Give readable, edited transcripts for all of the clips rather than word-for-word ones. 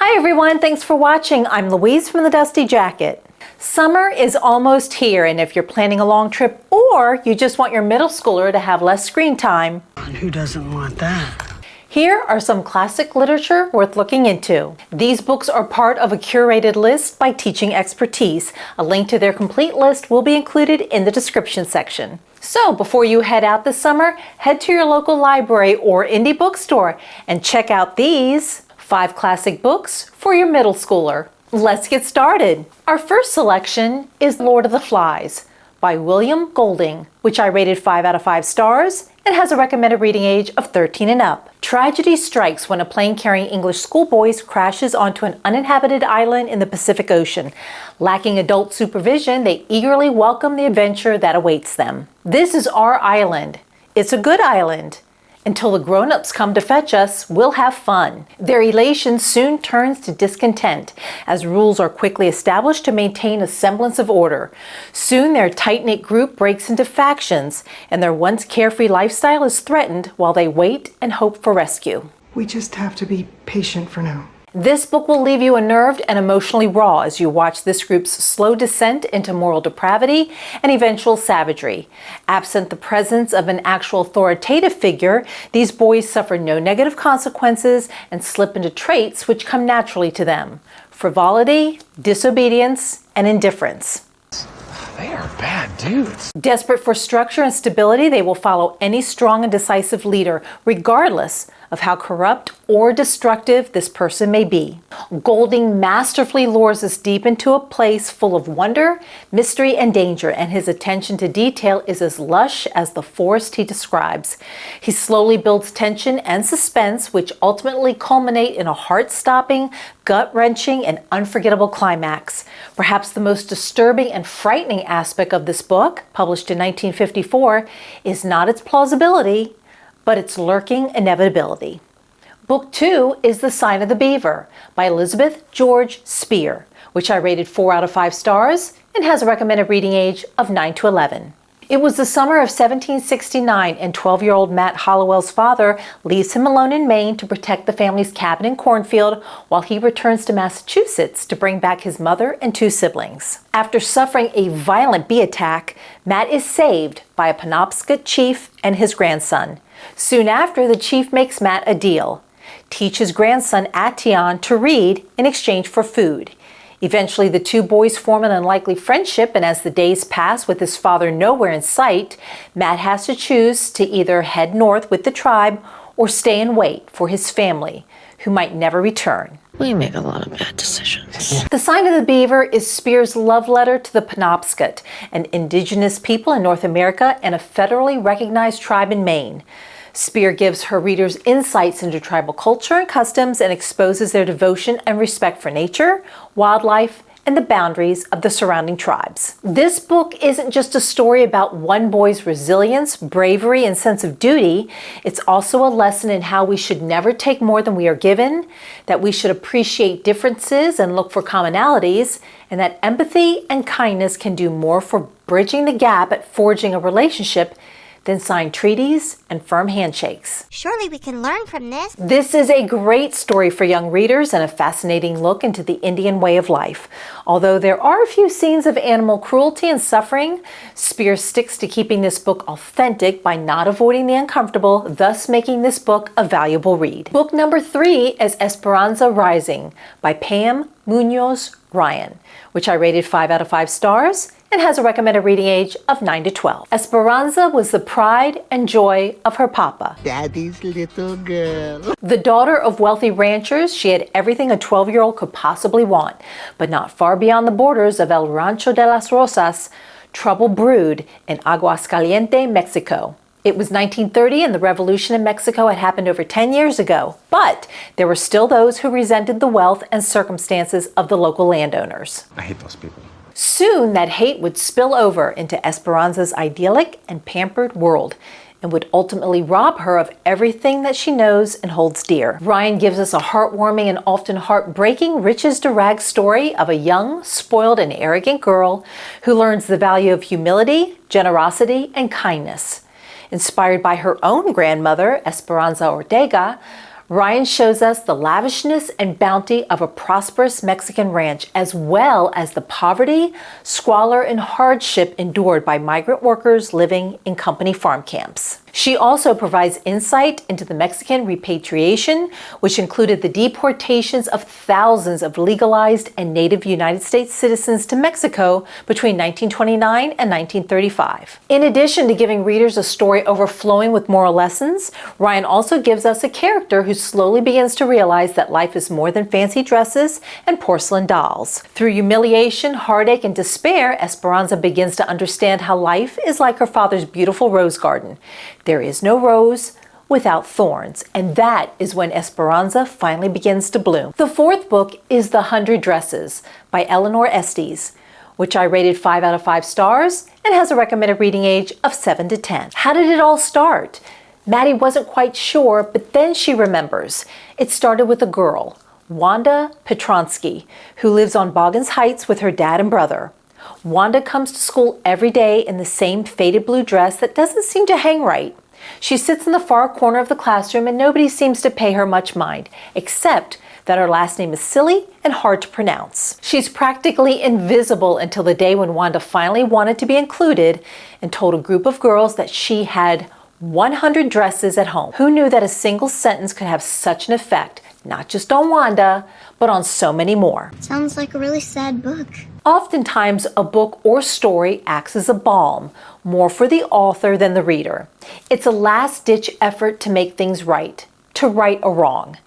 Hi everyone, thanks for watching. I'm Louise from the Dusty Jacket. Summer is almost here, and if you're planning a long trip or you just want your middle schooler to have less screen time, And who doesn't want that? here are some classic literature worth looking into. These books are part of a curated list by Teaching Expertise. A link to their complete list will be included in the description section. So before you head out this summer, head to your local library or indie bookstore and check out these 5 classic books for your middle schooler. Let's get started. Our first selection is Lord of the Flies by William Golding, which I rated 5 out of 5 stars and has a recommended reading age of 13 and up. Tragedy strikes when a plane carrying English schoolboys crashes onto an uninhabited island in the Pacific Ocean. Lacking adult supervision, they eagerly welcome the adventure that awaits them. This is our island. It's a good island. Until the grown-ups come to fetch us, we'll have fun. Their elation soon turns to discontent as rules are quickly established to maintain a semblance of order. Soon their tight-knit group breaks into factions and their once carefree lifestyle is threatened while they wait and hope for rescue. We just have to be patient for now. This book will leave you unnerved and emotionally raw as you watch this group's slow descent into moral depravity and eventual savagery. Absent the presence of an actual authoritative figure, these boys suffer no negative consequences and slip into traits which come naturally to them: frivolity, disobedience, and indifference. They are bad dudes. Desperate for structure and stability, they will follow any strong and decisive leader, regardless of how corrupt or destructive this person may be. Golding masterfully lures us deep into a place full of wonder, mystery, and danger, and his attention to detail is as lush as the forest he describes. He slowly builds tension and suspense, which ultimately culminate in a heart-stopping, gut-wrenching, and unforgettable climax. Perhaps the most disturbing and frightening aspect of this book, published in 1954, is not its plausibility, but its lurking inevitability. Book 2 is The Sign of the Beaver by Elizabeth George Spear, which I rated 4 out of 5 stars and has a recommended reading age of 9 to 11. It was the summer of 1769 and 12-year-old Matt Hollowell's father leaves him alone in Maine to protect the family's cabin and cornfield while he returns to Massachusetts to bring back his mother and 2 siblings. After suffering a violent bee attack, Matt is saved by a Penobscot chief and his grandson. Soon after, the chief makes Matt a deal: teach his grandson Ation to read in exchange for food. Eventually, the 2 boys form an unlikely friendship, and as the days pass with his father nowhere in sight, Matt has to choose to either head north with the tribe or stay and wait for his family, who might never return. We make a lot of bad decisions. The Sign of the Beaver is Spear's love letter to the Penobscot, an indigenous people in North America and a federally recognized tribe in Maine. Spear gives her readers insights into tribal culture and customs and exposes their devotion and respect for nature, wildlife, and the boundaries of the surrounding tribes. This book isn't just a story about one boy's resilience, bravery, and sense of duty. It's also a lesson in how we should never take more than we are given, that we should appreciate differences and look for commonalities, and that empathy and kindness can do more for bridging the gap at forging a relationship than sign treaties and firm handshakes. Surely we can learn from this. This is a great story for young readers and a fascinating look into the Indian way of life. Although there are a few scenes of animal cruelty and suffering, Spear sticks to keeping this book authentic by not avoiding the uncomfortable, thus making this book a valuable read. Book number 3 is Esperanza Rising by Pam Munoz Ryan, which I rated 5 out of 5 stars and has a recommended reading age of 9 to 12. Esperanza was the pride and joy of her papa, Daddy's little girl. the daughter of wealthy ranchers. She had everything a 12-year-old could possibly want, but not far beyond the borders of El Rancho de las Rosas, trouble brewed in Aguascalientes, Mexico. It was 1930 and the revolution in Mexico had happened over 10 years ago, but there were still those who resented the wealth and circumstances of the local landowners. I hate those people. Soon that hate would spill over into Esperanza's idyllic and pampered world and would ultimately rob her of everything that she knows and holds dear. Ryan gives us a heartwarming and often heartbreaking riches-to-rags story of a young, spoiled, and arrogant girl who learns the value of humility, generosity, and kindness. Inspired by her own grandmother, Esperanza Ortega, Ryan shows us the lavishness and bounty of a prosperous Mexican ranch, as well as the poverty, squalor, and hardship endured by migrant workers living in company farm camps. She also provides insight into the Mexican repatriation, which included the deportations of thousands of legalized and native United States citizens to Mexico between 1929 and 1935. In addition to giving readers a story overflowing with moral lessons, Ryan also gives us a character who slowly begins to realize that life is more than fancy dresses and porcelain dolls. Through humiliation, heartache, and despair, Esperanza begins to understand how life is like her father's beautiful rose garden. There is no rose without thorns, and that is when Esperanza finally begins to bloom. The fourth book is The 100 Dresses by Eleanor Estes, which I rated 5 out of 5 stars and has a recommended reading age of 7 to 10. How did it all start? Maddie wasn't quite sure, but then she remembers. It started with a girl, Wanda Petronsky, who lives on Boggins Heights with her dad and brother. Wanda comes to school every day in the same faded blue dress that doesn't seem to hang right. She sits in the far corner of the classroom and nobody seems to pay her much mind, except that her last name is silly and hard to pronounce. She's practically invisible until the day when Wanda finally wanted to be included and told a group of girls that she had 100 dresses at home. Who knew that a single sentence could have such an effect, not just on Wanda, but on so many more? Sounds like a really sad book. Oftentimes, a book or story acts as a balm, more for the author than the reader. It's a last-ditch effort to make things right, to right a wrong.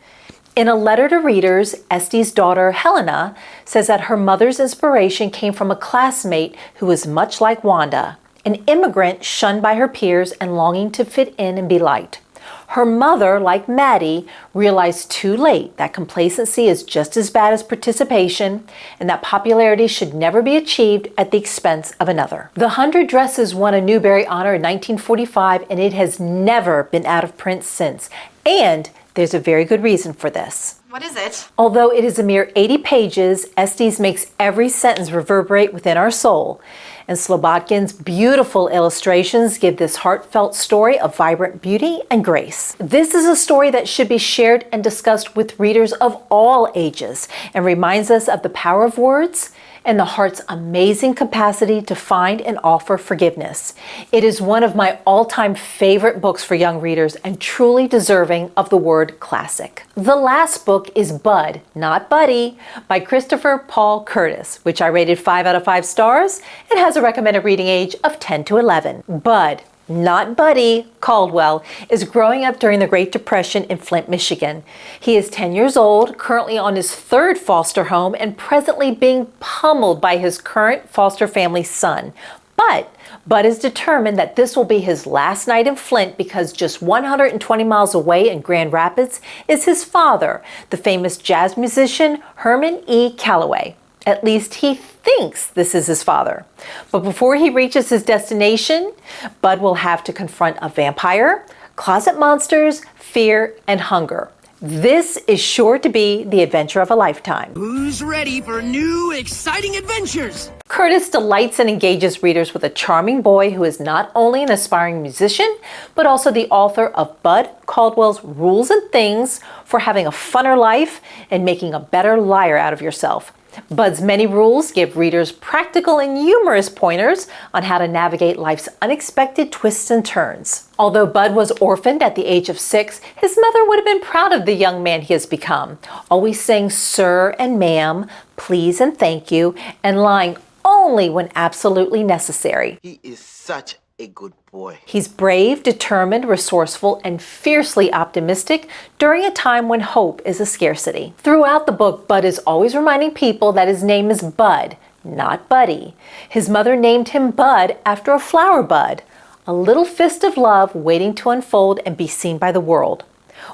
In a letter to readers, Estes' daughter, Helena, says that her mother's inspiration came from a classmate who was much like Wanda, an immigrant shunned by her peers and longing to fit in and be liked. Her mother, like Maddie, realized too late that complacency is just as bad as participation and that popularity should never be achieved at the expense of another. The 100 Dresses won a Newbery Honor in 1945 and it has never been out of print since. And there's a very good reason for this. What is it? Although it is a mere 80 pages, Estes makes every sentence reverberate within our soul. And Slobodkin's beautiful illustrations give this heartfelt story of vibrant beauty and grace. This is a story that should be shared and discussed with readers of all ages and reminds us of the power of words and the heart's amazing capacity to find and offer forgiveness. It is one of my all-time favorite books for young readers and truly deserving of the word classic. The last book is Bud, Not Buddy, by Christopher Paul Curtis, which I rated 5 out of 5 stars and has a recommended reading age of 10 to 11. Bud, Not Buddy Caldwell is growing up during the Great Depression in Flint, Michigan. He is 10 years old, currently on his 3rd foster home, and presently being pummeled by his current foster family's son. But Bud is determined that this will be his last night in Flint because just 120 miles away in Grand Rapids is his father, the famous jazz musician Herman E. Calloway. At least he thinks this is his father. But before he reaches his destination, Bud will have to confront a vampire, closet monsters, fear, and hunger. This is sure to be the adventure of a lifetime. Who's ready for new, exciting adventures? Curtis delights and engages readers with a charming boy who is not only an aspiring musician, but also the author of Bud Caldwell's Rules and Things for having a funner life and making a better liar out of yourself. Bud's many rules give readers practical and humorous pointers on how to navigate life's unexpected twists and turns. Although Bud was orphaned at the age of 6, his mother would have been proud of the young man he has become, always saying sir and ma'am, please and thank you, and lying only when absolutely necessary. He is such a good boy. He's brave, determined, resourceful, and fiercely optimistic during a time when hope is a scarcity. Throughout the book, Bud is always reminding people that his name is Bud, not Buddy. His mother named him Bud after a flower bud, a little fist of love waiting to unfold and be seen by the world.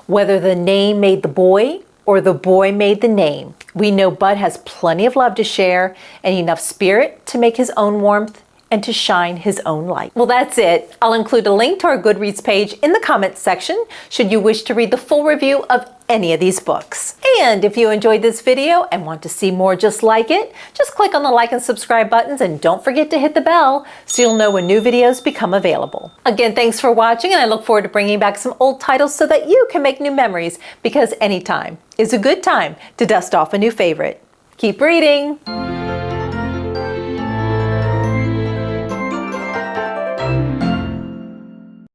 Whether the name made the boy or the boy made the name, we know Bud has plenty of love to share and enough spirit to make his own warmth and to shine his own light. Well, that's it. I'll include a link to our Goodreads page in the comments section should you wish to read the full review of any of these books. And if you enjoyed this video and want to see more just like it, just click on the like and subscribe buttons and don't forget to hit the bell so you'll know when new videos become available. Again, thanks for watching, and I look forward to bringing back some old titles so that you can make new memories, because anytime is a good time to dust off a new favorite. Keep reading!